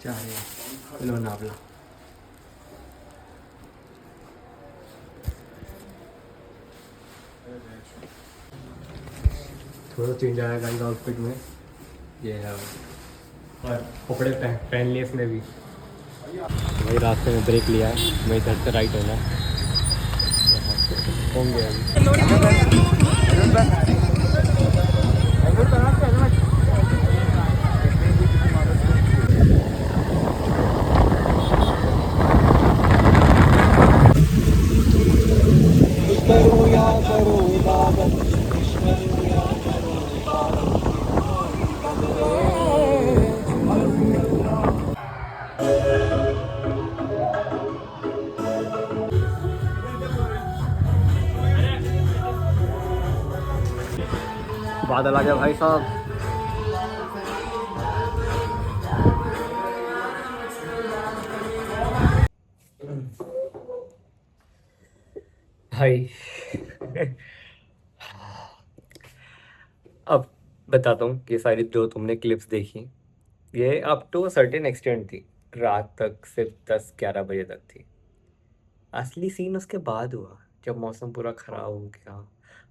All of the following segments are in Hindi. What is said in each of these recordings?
चाहे लो नावला थोड़ा चेंज आया गाइस आउटफिट में। ये है और कपड़े पहन लिए इसने भी। वही रास्ते में ब्रेक लिया है, मैं इधर से राइट होना होंगे बादल आ गया भाई साहब। भाई अब बताता हूँ कि सारी जो तुमने क्लिप्स देखी ये अप टू सर्टेन एक्सटेंट थी, रात तक सिर्फ 10-11 बजे तक थी। असली सीन उसके बाद हुआ जब मौसम पूरा खराब हो गया,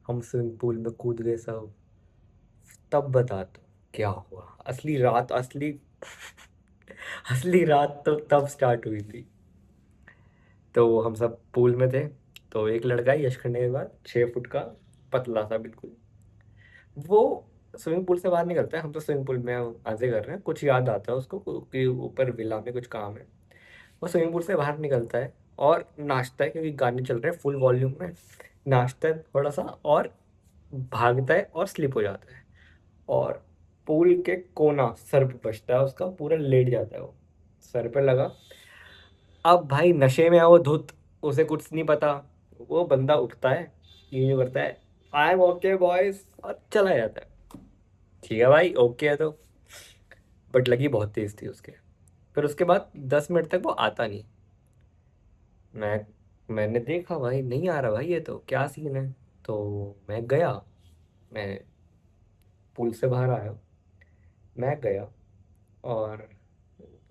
हम स्विमिंग पूल में कूद गए सब। तब बता दो क्या हुआ। असली रात असली असली रात तो तब स्टार्ट हुई थी। तो हम सब पूल में थे, तो एक लड़का यश करने के बाद 6 फुट का, पतला सा बिल्कुल, वो स्विमिंग पूल से बाहर निकलता है। हम तो स्विमिंग पूल में मजे कर रहे हैं, कुछ याद आता है उसको कि ऊपर विला में कुछ काम है। वो स्विमिंग पूल से बाहर निकलता है और नाचता है क्योंकि गाने चल रहे हैं फुल वॉल्यूम में। नाचता है थोड़ा सा और भागता है और स्लिप हो जाता है और पूल के कोना सर पे बजता है उसका, पूरा लेट जाता है वो, सर पे लगा। अब भाई नशे में है वो धुत, उसे कुछ नहीं पता। वो बंदा उठता है, यूं करता है आई एम ओके बॉयज और चला जाता है। ठीक है भाई ओके है तो, बट लगी बहुत तेज थी उसके। फिर उसके बाद 10 मिनट तक वो आता नहीं। मैंने देखा भाई नहीं आ रहा भाई, ये तो क्या सीन है। तो मैं गया, मैं पुल से बाहर आया, मैं गया और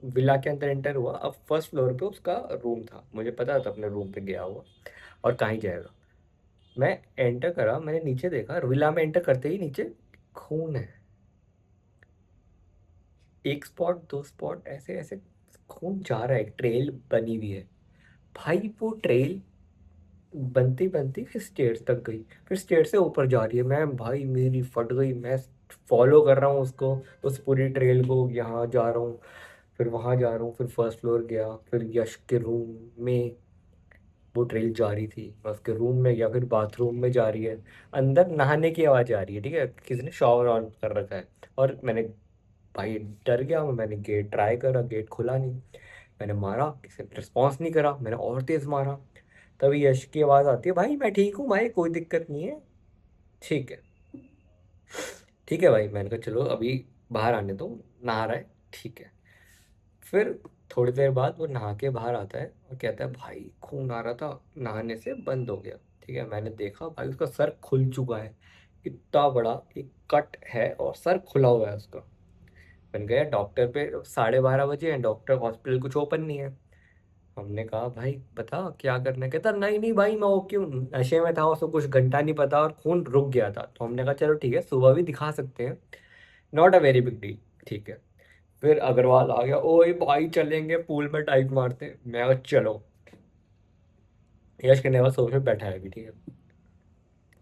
विला के अंदर एंटर हुआ। अब फर्स्ट फ्लोर पे उसका रूम था, मुझे पता था अपने रूम पे गया हुआ और कहीं जाएगा। मैं एंटर करा, मैंने नीचे देखा, विला में एंटर करते ही नीचे खून है। एक स्पॉट, दो स्पॉट, ऐसे ऐसे खून जा रहा है, ट्रेल बनी हुई है। भाई वो ट्रेल बनती बनती फिर स्टेयर्स तक गई, फिर स्टेयर से ऊपर जा रही है। मैं भाई मेरी फट गई, मैं फॉलो कर रहा हूँ उसको, उस पूरी ट्रेल को, यहाँ जा रहा हूँ फिर वहाँ जा रहा हूँ, फिर फर्स्ट फ्लोर गया, फिर यश के रूम में वो ट्रेल जा रही थी, मैं उसके रूम में गया, फिर बाथरूम में जा रही है। अंदर नहाने की आवाज़ आ रही है, ठीक है, किसी ने शॉवर ऑन कर रखा है। और मैंने भाई डर गया, मैंने गेट ट्राई करा, गेट खुला नहीं। मैंने मारा, किसी ने रिस्पॉन्स नहीं करा, मैंने और तेज़ मारा। तभी यश की आवाज़ आती है भाई मैं ठीक हूँ भाई, कोई दिक्कत नहीं है। ठीक है, ठीक है भाई, मैंने कहा चलो अभी बाहर आने दो, नहा रहा है, ठीक है। फिर थोड़ी देर बाद वो नहा के बाहर आता है और कहता है भाई खून आ रहा था, नहाने से बंद हो गया। ठीक है, मैंने देखा भाई उसका सर खुल चुका है, इतना बड़ा एक कट है और सर खुला हुआ है उसका। मैंने गया डॉक्टर पे, 12:30 बजे हैं, डॉक्टर हॉस्पिटल कुछ ओपन नहीं है। हमने कहा भाई बता क्या करना है, कहता नहीं नहीं भाई मैं ओके हूँ, नशे में था, उसको कुछ घंटा नहीं पता और खून रुक गया था। तो हमने कहा चलो ठीक है, सुबह भी दिखा सकते हैं, not a very big deal. ठीक है, फिर अग्रवाल आ गया, ओए भाई चलेंगे पूल में टाइप मारते हैं। मैं कहा चलो। यश के नेवा सोफे पे बैठा है अभी, ठीक है।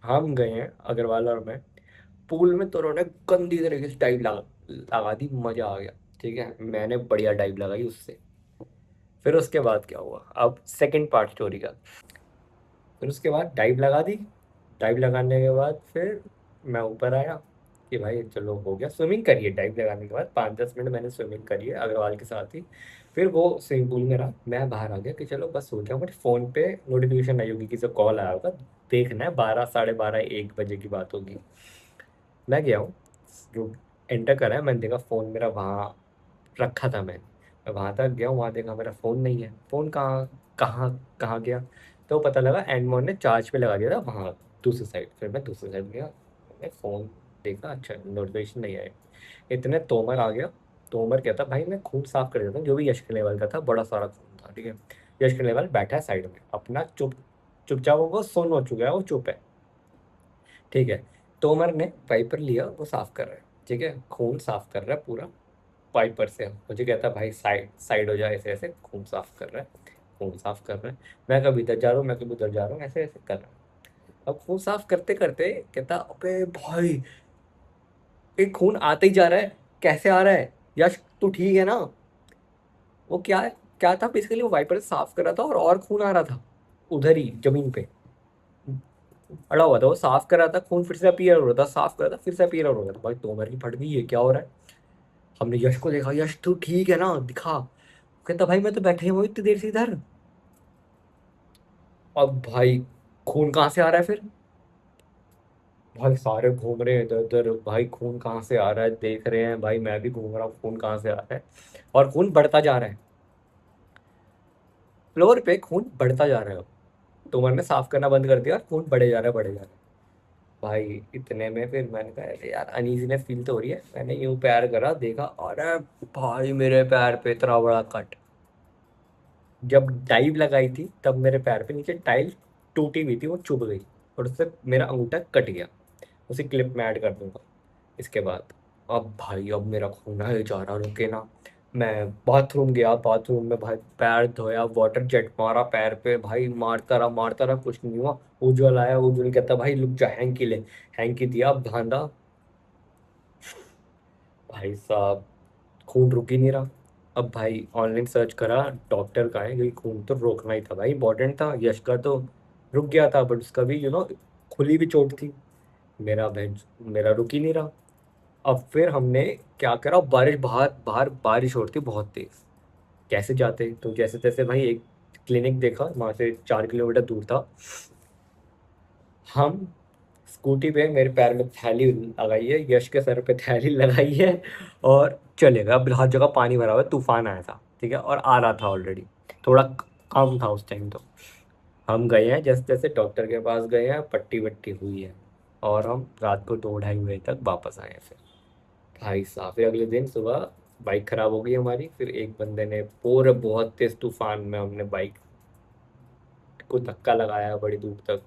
हम गए हैं अग्रवाल और मैं पूल में, तो उन्होंने गंदी तरीके से टाइप लगा दी, मजा आ गया। ठीक है, मैंने बढ़िया टाइप लगाई उससे। फिर उसके बाद क्या हुआ, अब सेकंड पार्ट स्टोरी का। फिर उसके बाद डाइव लगा दी। डाइव लगाने के बाद फिर मैं ऊपर आया कि भाई चलो हो गया, स्विमिंग करिए। डाइव लगाने के बाद 5-10 मिनट मैंने स्विमिंग करी है अग्रवाल के साथ ही। फिर वो स्विमिंग पूल में रहा, मैं बाहर आ गया कि चलो बस हो गया। बट फ़ोन पे नोटिफिकेशन आई होगी, किसी कॉल आया होगा, देखना है 12, 12:30, 1 बजे की बात होगी। मैं गया हूँ, जो एंटर करा है, मैंने देखा फ़ोन मेरा वहाँ रखा था। मैं वहाँ तक गया हूँ, वहाँ देखा मेरा फ़ोन नहीं है। फ़ोन कहाँ कहाँ कहाँ गया, तो पता लगा एंडमोन ने चार्ज पे लगा दिया था वहाँ दूसरी साइड। फिर मैं दूसरी साइड गया, मैंने फ़ोन देखा, अच्छा नोटिफिकेशन नहीं आया। इतने तोमर आ गया, तोमर कहता भाई मैं खून साफ कर देता हूँ, जो भी यश के लेवल का था, बड़ा सारा खून था, ठीक है। यश के लेवल बैठा है साइड में अपना, चुपचाप, वो सुन हो चुका है, वो चुप है, ठीक है। तोमर ने वाइपर लिया, वो साफ कर रहा है, ठीक है, खून साफ कर रहा है पूरा वाइपर से। मुझे कहता भाई साइड साइड हो जाए, ऐसे ऐसे खून साफ कर रहा है, खून साफ कर रहा है। मैं कभी इधर जा रहा हूँ, मैं कभी उधर जा रहा हूँ, ऐसे ऐसे कर रहा है। अब खून साफ करते करते कहता अबे भाई ये खून आते ही जा रहा है, कैसे आ रहा है, यश तू ठीक है ना। वो क्या क्या था बेसिकली, वो वाइपर से साफ कर रहा था और खून आ रहा था उधर ही जमीन पे अड़ा हुआ था। वो साफ कर रहा था, खून फिर से अपीयर हो रहा था, साफ कर रहा था, फिर से अपीयर हो रहा था। भाई तोमर की फट गई, ये क्या हो रहा है। हमने यश को देखा, यश तू ठीक है ना, दिखा। कहता भाई मैं तो बैठे हुआ इतनी देर से इधर। अब भाई खून कहाँ से आ रहा है फिर। भाई सारे घूम रहे हैं इधर उधर, भाई खून कहाँ से आ रहा है देख रहे हैं, भाई मैं भी घूम रहा हूँ, खून कहाँ से आ रहा है। और खून बढ़ता जा रहा है, फ्लोर पे खून बढ़ता जा रहा है। अब तोमर ने साफ करना बंद कर दिया, खून बढ़े जा रहा है, बढ़े जा रहा है। भाई इतने में फिर मैंने कहा अरे यार अनईजीनेस फील तो हो रही है। मैंने यूं पैर करा, देखा, अरे भाई मेरे पैर पे इतना बड़ा कट। जब डाइव लगाई थी तब मेरे पैर पे नीचे टाइल टूटी हुई थी, वो चुभ गई और उससे मेरा अंगूठा कट गया। उसी क्लिप में ऐड कर दूंगा इसके बाद। अब भाई अब मेरा खून है जा रहा, रुके ना। मैं बाथरूम गया, बाथरूम में भाई पैर धोया, वाटर जेट मारा पैर पे, भाई मारता रहा, कुछ नहीं हुआ। उज्जवल आया, उज्जवल कहता भाई लुक जा हैंकी ले। हैंकी दिया, बांधा। भाई साहब खून रुक ही नहीं रहा। अब भाई ऑनलाइन सर्च करा, डॉक्टर का है, क्योंकि खून तो रोकना ही था भाई, इंपॉर्टेंट था। यश का तो रुक गया था, बट उसका भी खुली भी चोट थी। मेरा रुक ही नहीं रहा। अब फिर हमने क्या करा, बारिश बाहर बाहर बारिश हो रही थी बहुत तेज। कैसे जाते, तो जैसे तैसे भाई एक क्लिनिक देखा, वहां से 4 किलोमीटर दूर था। हम स्कूटी पे, मेरे पैर में थैली लगाई है, यश के सर पे थैली लगाई है, और चले गए। अब हर जगह पानी भरा हुआ है, तूफान आया था, ठीक है, और आ रहा था ऑलरेडी, थोड़ा कम था उस टाइम तो। हम गए हैं, जैसे जैसे डॉक्टर के पास गए हैं, पट्टी वट्टी हुई है, और हम रात को 2-2:30 बजे तक वापस आए हैं फिर। भाई साहब फिर अगले दिन सुबह बाइक खराब हो गई हमारी। फिर एक बंदे ने पूरे बहुत तेज तूफान में हमने बाइक को धक्का लगाया बड़ी दूर तक,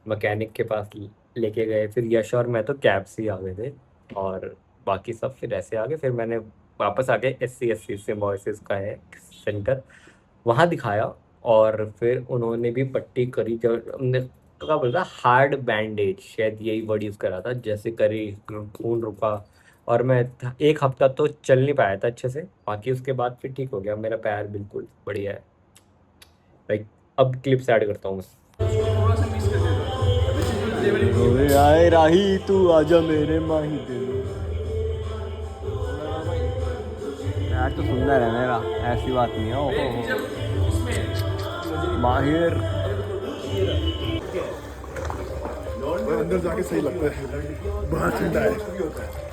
मैकेनिक के पास लेके गए। फिर यश और मैं तो कैब से ही आ गए थे, और बाकी सब फिर ऐसे आ गए। फिर मैंने वापस आके SC सिम्बायोसिस का है सेंटर, वहाँ दिखाया। और फिर उन्होंने भी पट्टी करी, जो हमने क्या बोलता, हार्ड बैंडेज, शायद यही वर्ड यूज़ करा था, जैसे करी, खून रुका। और मैं 1 हफ्ता तो चल नहीं पाया था अच्छे से, बाकी उसके बाद फिर ठीक हो गया, मेरा पैर बिल्कुल बढ़िया है। लाइक अब क्लिप्स ऐड करता हूँ मैं। ओए आए राही तू आजा मेरे माही दिल। यार तो सुंदर है मेरा, ऐसी बात नहीं है। ओहो माहिर। अंदर जाके सही लगता है, बाहर ठंडा है।